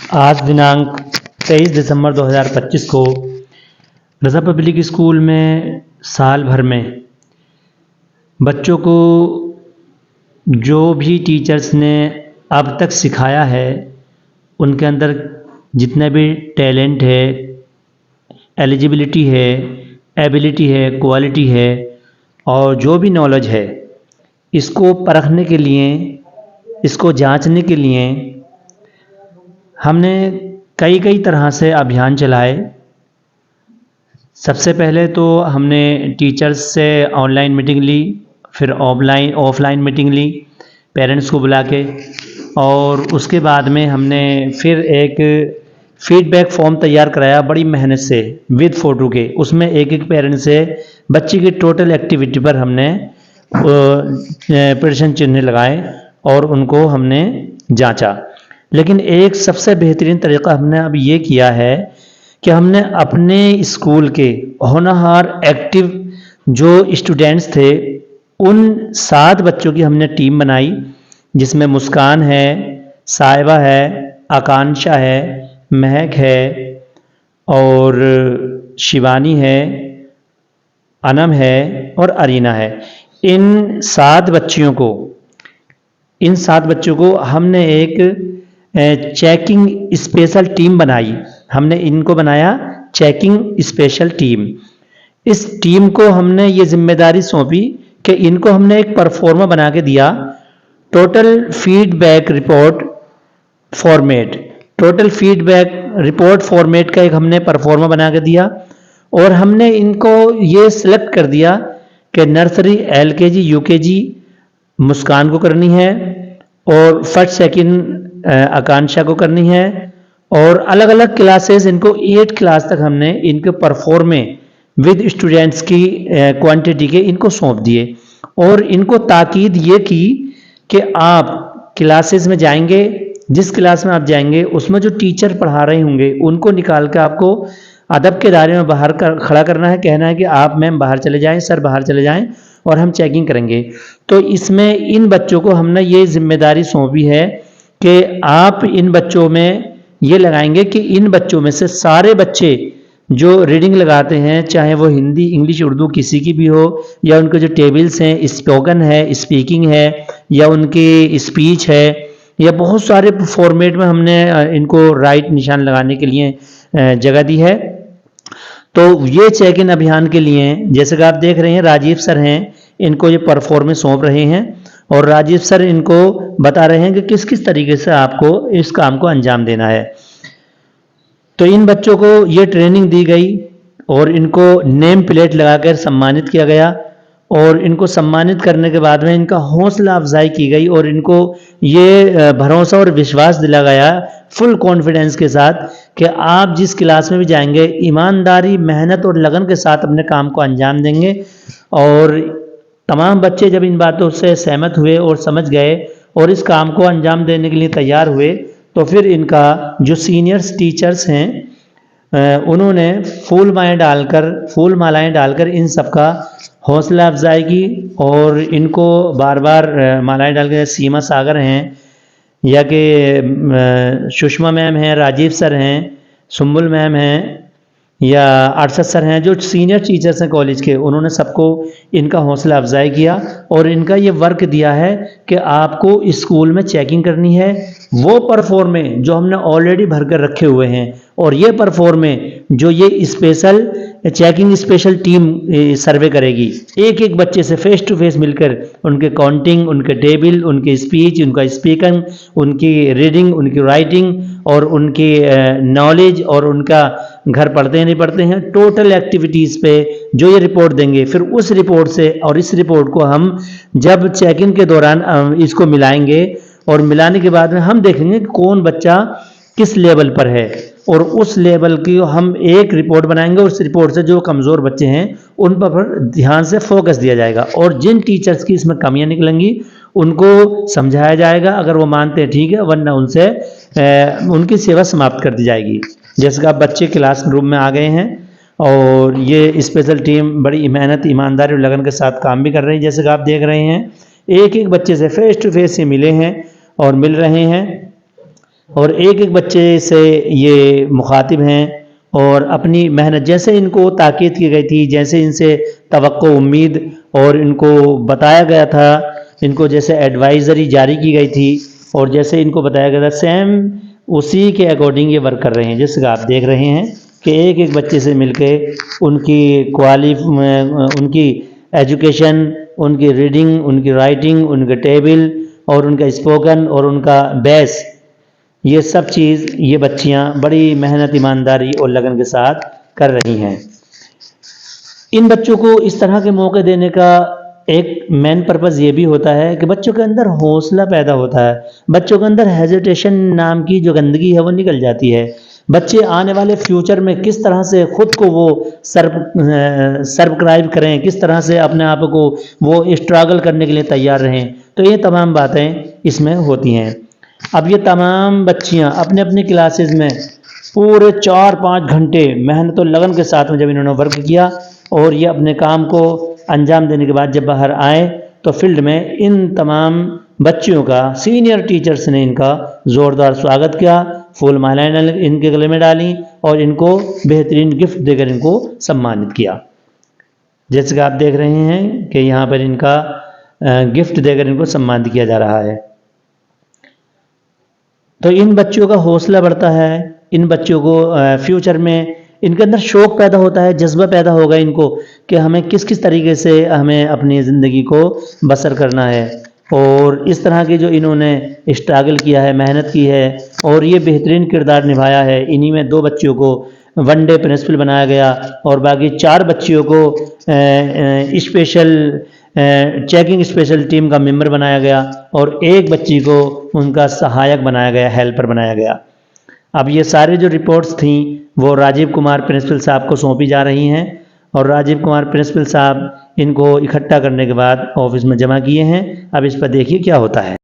आज दिनांक 23 दिसंबर 2025 को रज़ा पब्लिक स्कूल में साल भर में बच्चों को जो भी टीचर्स ने अब तक सिखाया है, उनके अंदर जितने भी टैलेंट है, एलिजिबिलिटी है, एबिलिटी है, क्वालिटी है और जो भी नॉलेज है, इसको परखने के लिए, इसको जांचने के लिए हमने कई तरह से अभियान चलाए। सबसे पहले तो हमने टीचर्स से ऑनलाइन मीटिंग ली, फिर ऑफलाइन मीटिंग ली पेरेंट्स को बुला के, और उसके बाद में हमने फिर एक फीडबैक फॉर्म तैयार कराया बड़ी मेहनत से विद फ़ोटो के। उसमें एक पेरेंट से बच्चे की टोटल एक्टिविटी पर हमने प्रश्न चिन्ह लगाए और उनको हमने जांचा। लेकिन एक सबसे बेहतरीन तरीक़ा हमने अब ये किया है कि हमने अपने स्कूल के होनहार एक्टिव जो स्टूडेंट्स थे, उन 7 बच्चों की हमने टीम बनाई, जिसमें मुस्कान है, साहिबा है, आकांक्षा है, महक है और शिवानी है, अनम है और अरीना है। इन 7 बच्चों को हमने एक चेकिंग स्पेशल टीम बनाई। हमने इनको बनाया चेकिंग स्पेशल टीम। इस टीम को हमने ये जिम्मेदारी सौंपी कि इनको हमने एक परफॉर्मा बना के दिया, टोटल फीडबैक रिपोर्ट फॉर्मेट का एक हमने परफॉर्मा बना के दिया। और हमने इनको ये सिलेक्ट कर दिया कि नर्सरी, LKG, UKG मुस्कान को करनी है और फर्स्ट सेकंड आकांक्षा को करनी है, और अलग अलग क्लासेस इनको 8 क्लास तक हमने इनके परफॉर्मे विद स्टूडेंट्स की क्वांटिटी के इनको सौंप दिए। और इनको ताकीद ये की कि आप क्लासेस में जाएंगे, जिस क्लास में आप जाएंगे उसमें जो टीचर पढ़ा रहे होंगे उनको निकाल के आपको अदब के दायरे में बाहर खड़ा करना है, कहना है कि आप मैम बाहर चले जाएं, सर बाहर चले जाएं और हम चेकिंग करेंगे। तो इसमें इन बच्चों को हमने ये जिम्मेदारी सौंपी है कि आप इन बच्चों में ये लगाएंगे कि इन बच्चों में से सारे बच्चे जो रीडिंग लगाते हैं, चाहे वो हिंदी, इंग्लिश, उर्दू किसी की भी हो, या उनके जो टेबल्स हैं, स्पोकन है, स्पीकिंग है, या उनकी स्पीच है, या बहुत सारे फॉर्मेट में हमने इनको राइट निशान लगाने के लिए जगह दी है। तो ये चेक इन अभियान के लिए जैसे कि आप देख रहे हैं, राजीव सर हैं, इनको ये परफॉर्मेंस सौंप रहे हैं और राजीव सर इनको बता रहे हैं कि किस किस तरीके से आपको इस काम को अंजाम देना है। तो इन बच्चों को ये ट्रेनिंग दी गई और इनको नेम प्लेट लगाकर सम्मानित किया गया, और इनको सम्मानित करने के बाद में इनका हौसला अफजाई की गई और इनको ये भरोसा और विश्वास दिला गया फुल कॉन्फिडेंस के साथ कि आप जिस क्लास में भी जाएंगे ईमानदारी, मेहनत और लगन के साथ अपने काम को अंजाम देंगे। और तमाम बच्चे जब इन बातों से सहमत हुए और समझ गए और इस काम को अंजाम देने के लिए तैयार हुए, तो फिर इनका जो सीनियर्स टीचर्स हैं उन्होंने फूल मालाएं डालकर इन सबका हौसला अफजाई की और इनको बार बार मालाएं डालकर, सीमा सागर हैं, या कि सुषमा मैम हैं, राजीव सर हैं, सुम्बुल मैम हैं, या अरशद सर हैं, जो सीनियर टीचर्स हैं कॉलेज के, उन्होंने सबको इनका हौसला अफजाई किया और इनका ये वर्क दिया है कि आपको स्कूल में चेकिंग करनी है, वो परफॉर्मे जो हमने ऑलरेडी भर कर रखे हुए हैं, और ये परफॉर्मे जो ये स्पेशल टीम सर्वे करेगी, एक एक बच्चे से फेस टू फेस मिलकर उनके काउंटिंग, उनके टेबल, उनके स्पीच, उनका स्पीकिंग, उनकी रीडिंग, उनकी राइटिंग और उनकी नॉलेज और उनका घर पढ़ते हैं नहीं पढ़ते हैं, टोटल एक्टिविटीज़ पे जो ये रिपोर्ट देंगे, फिर उस रिपोर्ट से और इस रिपोर्ट को हम जब चेक इन के दौरान इसको मिलाएंगे और मिलाने के बाद में हम देखेंगे कि कौन बच्चा किस लेवल पर है, और उस लेवल की हम एक रिपोर्ट बनाएंगे। उस रिपोर्ट से जो कमज़ोर बच्चे हैं उन पर ध्यान से फोकस दिया जाएगा, और जिन टीचर्स की इसमें कमियां निकलेंगी उनको समझाया जाएगा, अगर वो मानते हैं ठीक है, वरना उनसे उनकी सेवा समाप्त कर दी जाएगी। जैसे कि आप बच्चे क्लास रूम में आ गए हैं और ये स्पेशल टीम बड़ी मेहनत, ईमानदारी और लगन के साथ काम भी कर रही है। जैसे कि आप देख रहे हैं, एक एक बच्चे से फेस टू फेस से मिले हैं और मिल रहे हैं। और एक एक बच्चे से ये मुखातिब हैं और अपनी मेहनत, जैसे इनको ताकीद की गई थी, जैसे इनसे तवक्को उम्मीद और इनको बताया गया था, इनको जैसे एडवाइज़री जारी की गई थी और जैसे इनको बताया गया था, सेम उसी के अकॉर्डिंग ये वर्क कर रहे हैं। जैसे आप देख रहे हैं कि एक एक बच्चे से मिलके उनकी उनकी एजुकेशन, उनकी रीडिंग, उनकी राइटिंग, उनके टेबल और उनका स्पोकन और उनका बेस, ये सब चीज़ ये बच्चियां बड़ी मेहनत, ईमानदारी और लगन के साथ कर रही हैं। इन बच्चों को इस तरह के मौके देने का एक मेन पर्पज़ ये भी होता है कि बच्चों के अंदर हौसला पैदा होता है, बच्चों के अंदर हेजिटेशन नाम की जो गंदगी है वो निकल जाती है। बच्चे आने वाले फ्यूचर में किस तरह से ख़ुद को वो सर्वक्राइब करें, किस तरह से अपने आप को वो स्ट्रगल करने के लिए तैयार रहें, तो ये तमाम बातें इसमें होती हैं। अब ये तमाम बच्चियां अपने अपने क्लासेस में पूरे 4-5 घंटे मेहनत और लगन के साथ में जब इन्होंने वर्क किया और ये अपने काम को अंजाम देने के बाद जब बाहर आए तो फील्ड में इन तमाम बच्चियों का सीनियर टीचर्स ने इनका ज़ोरदार स्वागत किया, फूल मालाएं इनके गले में डाली और इनको बेहतरीन गिफ्ट देकर इनको सम्मानित किया। जैसे कि आप देख रहे हैं कि यहाँ पर इनका गिफ्ट देकर इनको सम्मानित किया जा रहा है। तो इन बच्चों का हौसला बढ़ता है, इन बच्चों को फ्यूचर में इनके अंदर शौक़ पैदा होता है, जज्बा पैदा होगा इनको कि हमें किस किस तरीके से हमें अपनी ज़िंदगी को बसर करना है। और इस तरह के जो इन्होंने स्ट्रगल किया है, मेहनत की है और ये बेहतरीन किरदार निभाया है। इन्हीं में 2 बच्चियों को वनडे प्रिंसिपल बनाया गया और बाकी 4 बच्चियों को स्पेशल चेकिंग स्पेशल टीम का मेंबर बनाया गया और एक बच्ची को उनका सहायक बनाया गया, हेल्पर बनाया गया। अब ये सारे जो रिपोर्ट्स थी वो राजीव कुमार प्रिंसिपल साहब को सौंपी जा रही हैं और राजीव कुमार प्रिंसिपल साहब इनको इकट्ठा करने के बाद ऑफिस में जमा किए हैं। अब इस पर देखिए क्या होता है।